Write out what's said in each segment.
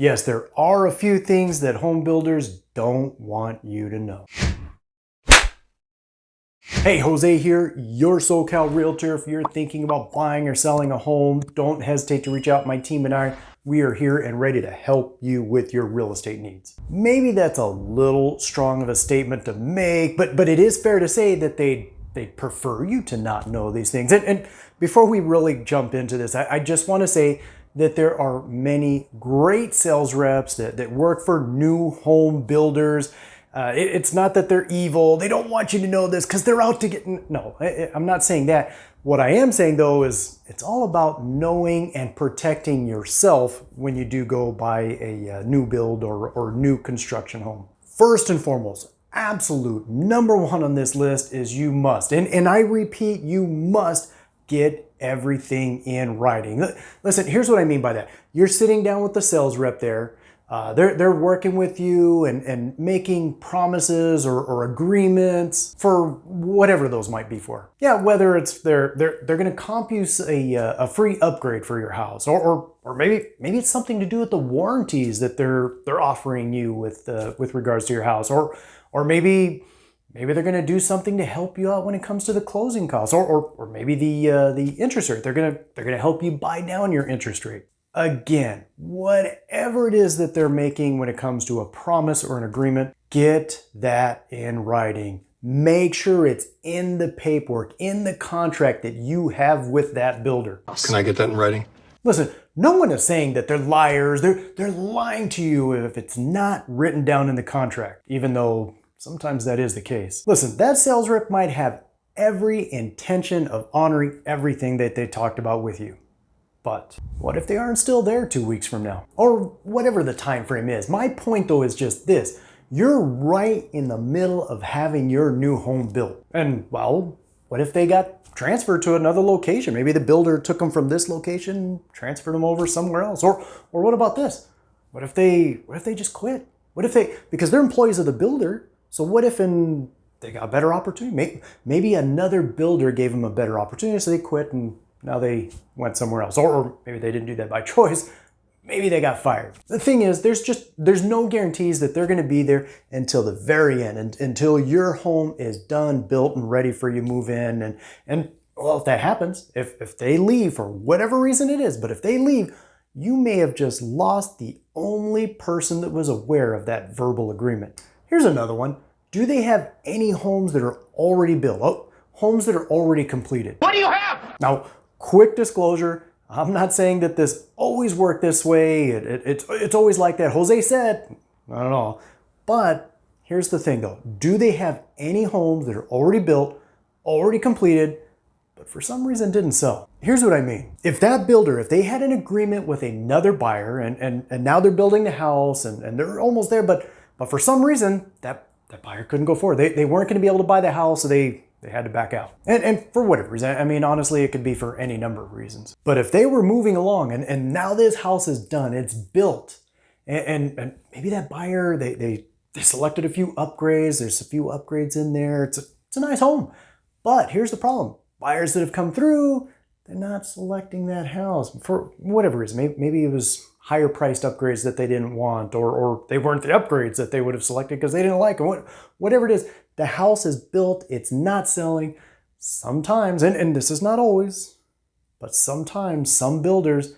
Yes, there are a few things that home builders don't want you to know. Hey, Jose here, your SoCal Realtor. If you're thinking about buying or selling a home, don't hesitate to reach out. My team and I, we are here and ready to help you with your real estate needs. Maybe that's a little strong of a statement to make, but it is fair to say that they prefer you to not know these things. And before we really jump into this, I just want to say that there are many great sales reps that work for new home builders. It's not that they're evil. They don't want you to know this because they're out to get... No, I'm not saying that. What I am saying, though, is it's all about knowing and protecting yourself when you do go buy a new build or new construction home. First and foremost, absolute number one on this list is you must, and I repeat, you must get everything in writing. Listen, here's what I mean by that. You're sitting down with the sales rep there. They're working with you and making promises or agreements for whatever those might be for. Yeah, whether it's they're going to comp you a free upgrade for your house, or maybe it's something to do with the warranties that they're offering you with regards to your house, or maybe they're going to do something to help you out when it comes to the closing costs, or maybe the interest rate. They're going to help you buy down your interest rate. Again, whatever it is that they're making when it comes to a promise or an agreement, get that in writing. Make sure it's in the paperwork, in the contract that you have with that builder. Can I get that in writing? Listen, no one is saying that they're liars. They're lying to you if it's not written down in the contract, even though sometimes that is the case. Listen, that sales rep might have every intention of honoring everything that they talked about with you. But what if they aren't still there 2 weeks from now? Or whatever the time frame is. My point, though, is just this. You're right in the middle of having your new home built. And, well, what if they got transferred to another location? Maybe the builder took them from this location, transferred them over somewhere else. Or what about this? What if they just quit? Because they're employees of the builder, so what if they got a better opportunity? Maybe another builder gave them a better opportunity, so they quit and now they went somewhere else. Or maybe they didn't do that by choice. Maybe they got fired. The thing is, there's no guarantees that they're going to be there until the very end, until your home is done, built, and ready for you to move in. And well, if that happens, if they leave for whatever reason it is, but if they leave, you may have just lost the only person that was aware of that verbal agreement. Here's another one. Do they have any homes that are already built? Oh, homes that are already completed. What do you have? Now, quick disclosure, I'm not saying that this always worked this way. It's always like that. Jose said, not at all. But here's the thing though. Do they have any homes that are already built, already completed, but for some reason didn't sell? Here's what I mean. If that builder, if they had an agreement with another buyer and now they're building the house and they're almost there, but for some reason that buyer couldn't go forward. They weren't going to be able to buy the house, so they had to back out. And for whatever reason, I mean, honestly, it could be for any number of reasons. But if they were moving along and now this house is done, it's built, and maybe that buyer, they selected a few upgrades, there's a few upgrades in there, it's a nice home. But here's the problem. Buyers that have come through, they're not selecting that house for whatever reason. Maybe it was higher priced upgrades that they didn't want, or they weren't the upgrades that they would have selected because they didn't like them. Whatever it is, the house is built, it's not selling. Sometimes, and this is not always, but sometimes some builders,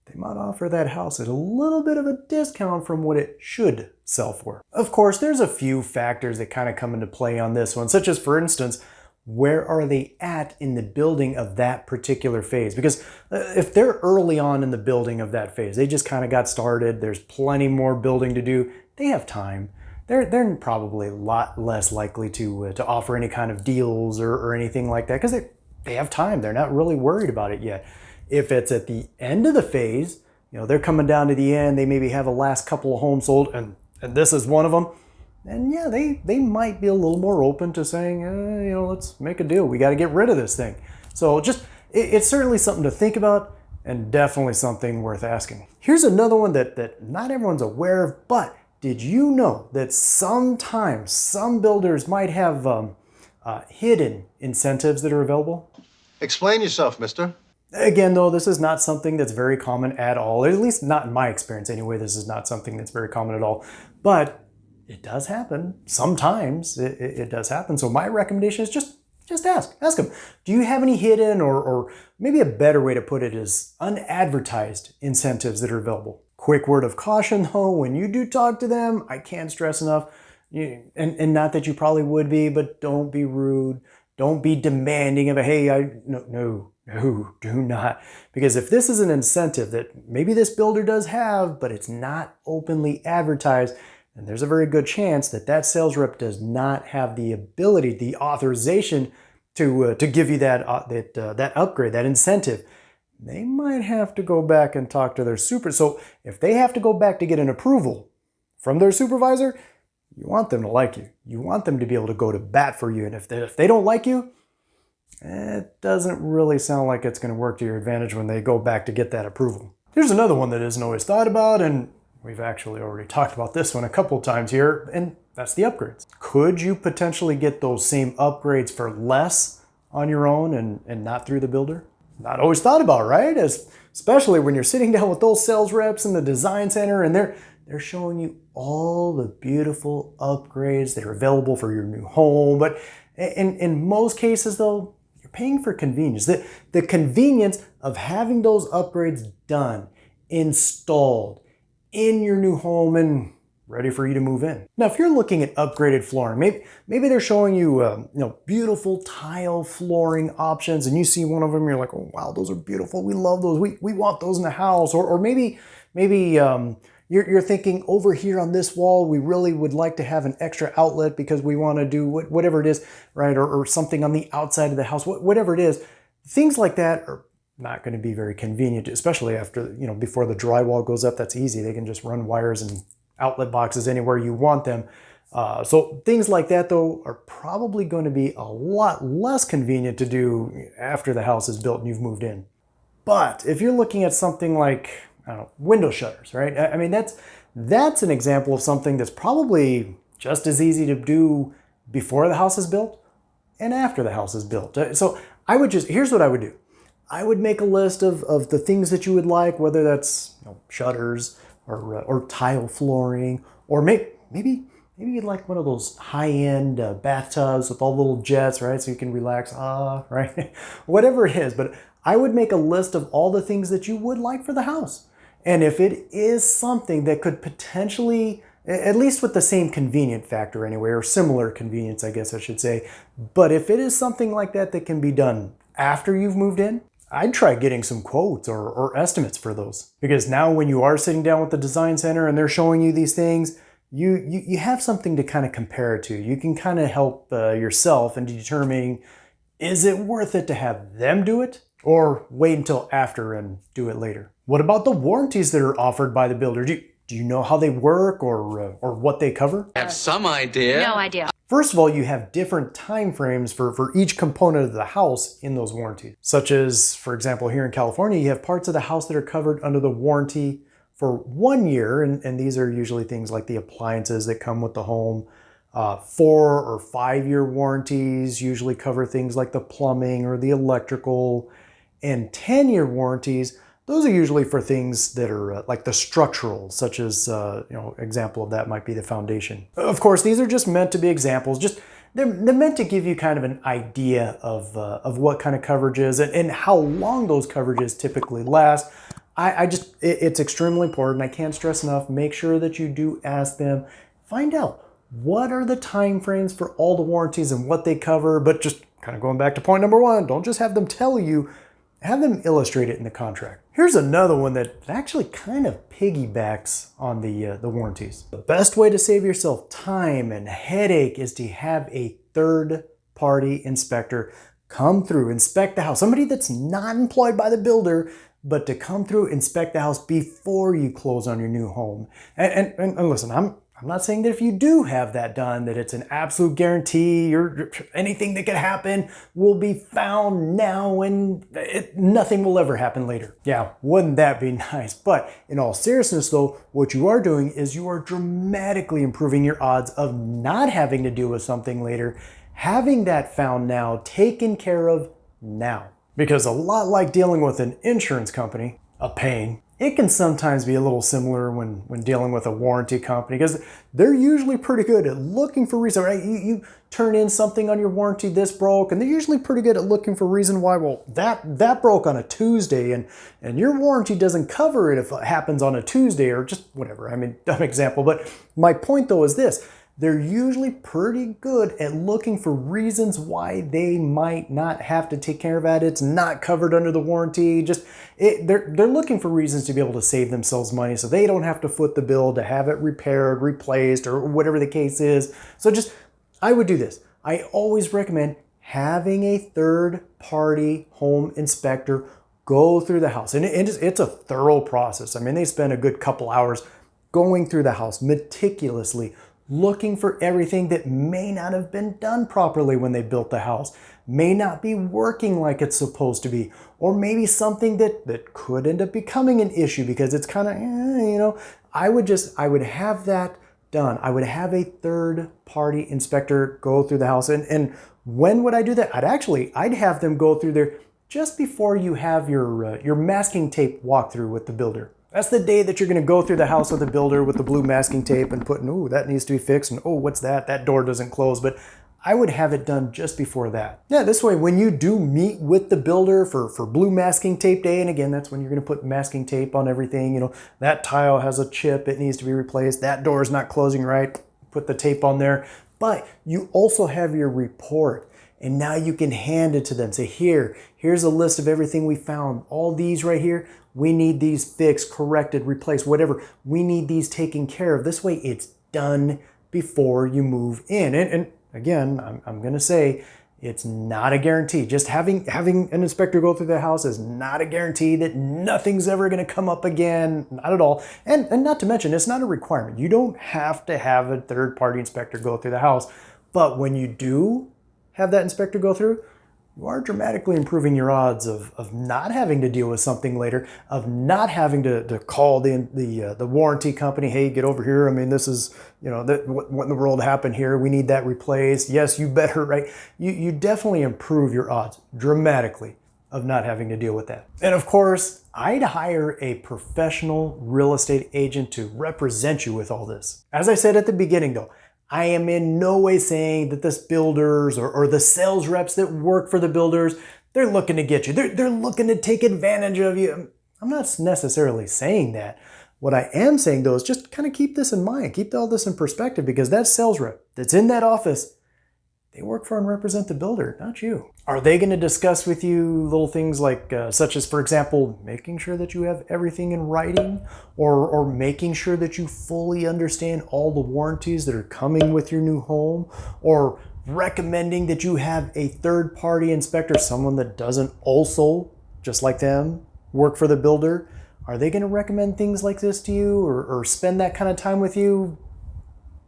they might offer that house at a little bit of a discount from what it should sell for. Of course, there's a few factors that kind of come into play on this one, such as, for instance, where are they at in the building of that particular phase? Because if they're early on in the building of that phase, they just kind of got started, there's plenty more building to do, they have time. They're probably a lot less likely to offer any kind of deals or anything like that because they have time. They're not really worried about it yet. If it's at the end of the phase, they're coming down to the end, they maybe have a last couple of homes sold and this is one of them, then yeah, they might be a little more open to saying, let's make a deal. We got to get rid of this thing. So it's certainly something to think about and definitely something worth asking. Here's another one that not everyone's aware of, but did you know that sometimes some builders might have hidden incentives that are available? Explain yourself, mister. Again, though, this is not something that's very common at all. At least not in my experience anyway. This is not something that's very common at all. But it does happen. Sometimes it does happen. So my recommendation is just ask. Ask them. Do you have any hidden or maybe a better way to put it is unadvertised incentives that are available? Quick word of caution though, when you do talk to them, I can't stress enough, and not that you probably would be, but don't be rude. Don't be demanding of a, hey, no, do not. Because if this is an incentive that maybe this builder does have, but it's not openly advertised, and there's a very good chance that that sales rep does not have the ability, the authorization to give you that upgrade, that incentive. They might have to go back and talk to their super. So if they have to go back to get an approval from their supervisor, you want them to like you. You want them to be able to go to bat for you. And if they don't like you, it doesn't really sound like it's going to work to your advantage when they go back to get that approval. Here's another one that isn't always thought about, and we've actually already talked about this one a couple of times here, and that's the upgrades. Could you potentially get those same upgrades for less on your own and not through the builder? Not always thought about, right? Especially when you're sitting down with those sales reps in the design center and they're showing you all the beautiful upgrades that are available for your new home. But in most cases though, you're paying for convenience. The convenience of having those upgrades done, installed in your new home and ready for you to move in. Now, if you're looking at upgraded flooring, maybe they're showing you, beautiful tile flooring options, and you see one of them, you're like, oh wow, those are beautiful. We love those. We want those in the house. Or maybe you're thinking over here on this wall, we really would like to have an extra outlet because we want to do whatever it is, right? Or something on the outside of the house, whatever it is. Things like that are not going to be very convenient, especially after, before the drywall goes up. That's easy. They can just run wires and outlet boxes anywhere you want them. So things like that though are probably going to be a lot less convenient to do after the house is built and you've moved in. But if you're looking at something like, I don't know, window shutters, right? I mean, that's an example of something that's probably just as easy to do before the house is built and after the house is built. So here's what I would do. I would make a list of the things that you would like, whether that's shutters or tile flooring, or maybe you'd like one of those high-end bathtubs with all the little jets, right? So you can relax, right? Whatever it is, but I would make a list of all the things that you would like for the house. And if it is something that could potentially, at least with the same convenient factor anyway, or similar convenience, I guess I should say, but if it is something like that that can be done after you've moved in, I'd try getting some quotes or estimates for those. Because now when you are sitting down with the design center and they're showing you these things, you have something to kind of compare it to. You can kind of help yourself in determining, is it worth it to have them do it or wait until after and do it later? What about the warranties that are offered by the builder? Do you know how they work or what they cover? I have some idea. No idea. First of all, you have different time frames for each component of the house in those warranties. Such as, for example, here in California, you have parts of the house that are covered under the warranty for 1 year, and these are usually things like the appliances that come with the home. 4 or 5 year warranties usually cover things like the plumbing or the electrical, and 10-year warranties, those are usually for things that are like the structural, such as, example of that might be the foundation. Of course, these are just meant to be examples. They're meant to give you kind of an idea of what kind of coverage is and how long those coverages typically last. It's extremely important. I can't stress enough. Make sure that you do ask them. Find out what are the time frames for all the warranties and what they cover. But just kind of going back to point number one, don't just have them tell you. Have them illustrate it in the contract. Here's another one that actually kind of piggybacks on the warranties. The best way to save yourself time and headache is to have a third-party inspector come through, inspect the house. Somebody that's not employed by the builder, but to come through, inspect the house before you close on your new home. And listen, I'm not saying that if you do have that done, that it's an absolute guarantee or anything that could happen will be found now and nothing will ever happen later. Yeah, wouldn't that be nice? But in all seriousness though, what you are doing is you are dramatically improving your odds of not having to deal with something later, having that found now, taken care of now. Because a lot like dealing with an insurance company, a pain, it can sometimes be a little similar when dealing with a warranty company, because they're usually pretty good at looking for reason, right? You turn in something on your warranty, this broke, and they're usually pretty good at looking for reason why, well, that broke on a Tuesday, and your warranty doesn't cover it if it happens on a Tuesday, or just whatever. I mean, dumb example, but my point though is this: they're usually pretty good at looking for reasons why they might not have to take care of that. It's not covered under the warranty. They're looking for reasons to be able to save themselves money so they don't have to foot the bill to have it repaired, replaced, or whatever the case is. So I would do this. I always recommend having a third-party home inspector go through the house. And it's a thorough process. I mean, they spend a good couple hours going through the house meticulously, looking for everything that may not have been done properly when they built the house, may not be working like it's supposed to be, or maybe something that could end up becoming an issue because it's kind of, I would have that done. I would have a third-party inspector go through the house. And when would I do that? I'd have them go through there just before you have your masking tape walkthrough with the builder. That's the day that you're going to go through the house with the builder with the blue masking tape and putting, oh, that needs to be fixed, and oh, what's that? That door doesn't close. But I would have it done just before that. Yeah, this way, when you do meet with the builder for blue masking tape day, and again, that's when you're going to put masking tape on everything. That tile has a chip, it needs to be replaced. That door is not closing right, put the tape on there. But you also have your report. And now you can hand it to them. Say, here's a list of everything we found. All these right here, we need these fixed, corrected, replaced, whatever. We need these taken care of. This way it's done before you move in. And again, I'm gonna say it's not a guarantee. Just having an inspector go through the house is not a guarantee that nothing's ever gonna come up again, not at all. And not to mention, it's not a requirement. You don't have to have a third-party inspector go through the house. But when you do have that inspector go through, you are dramatically improving your odds of not having to deal with something later, of not having to call the warranty company, hey, get over here. I mean, this is, what in the world happened here? We need that replaced. Yes, you better, right? You definitely improve your odds dramatically of not having to deal with that. And of course, I'd hire a professional real estate agent to represent you with all this. As I said at the beginning though, I am in no way saying that this builders or the sales reps that work for the builders, they're looking to get you. They're looking to take advantage of you. I'm not necessarily saying that. What I am saying though is just kind of keep this in mind. Keep all this in perspective, because that sales rep that's in that office, they work for and represent the builder, not you. Are they going to discuss with you little things like, such as, for example, making sure that you have everything in writing, or making sure that you fully understand all the warranties that are coming with your new home, or recommending that you have a third-party inspector, someone that doesn't also, just like them, work for the builder? Are they going to recommend things like this to you, or spend that kind of time with you?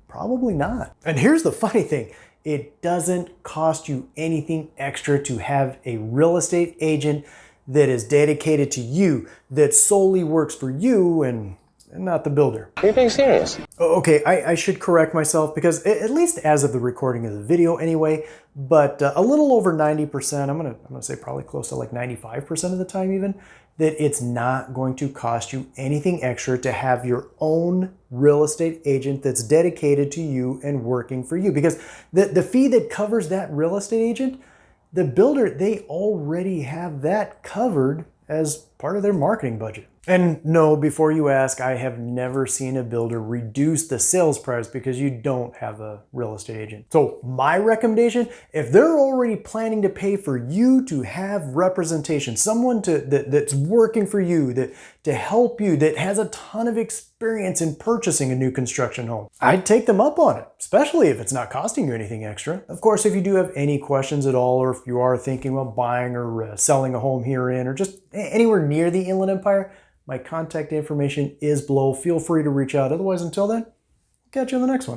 Probably not. And here's the funny thing. It doesn't cost you anything extra to have a real estate agent that is dedicated to you, that solely works for you and not the builder. Are you being serious? Okay, I should correct myself, because at least as of the recording of the video anyway, but a little over 90%, I'm gonna say probably close to like 95% of the time even, that it's not going to cost you anything extra to have your own real estate agent that's dedicated to you and working for you. Because the fee that covers that real estate agent, the builder, they already have that covered as part of their marketing budget. And no, before you ask, I have never seen a builder reduce the sales price because you don't have a real estate agent. So my recommendation, if they're already planning to pay for you to have representation, someone that's working for you, to help you, that has a ton of experience in purchasing a new construction home, I'd take them up on it, especially if it's not costing you anything extra. Of course, if you do have any questions at all, or if you are thinking about buying or selling a home herein, or just anywhere near the Inland Empire, my contact information is below. Feel free to reach out. Otherwise, until then, catch you on the next one.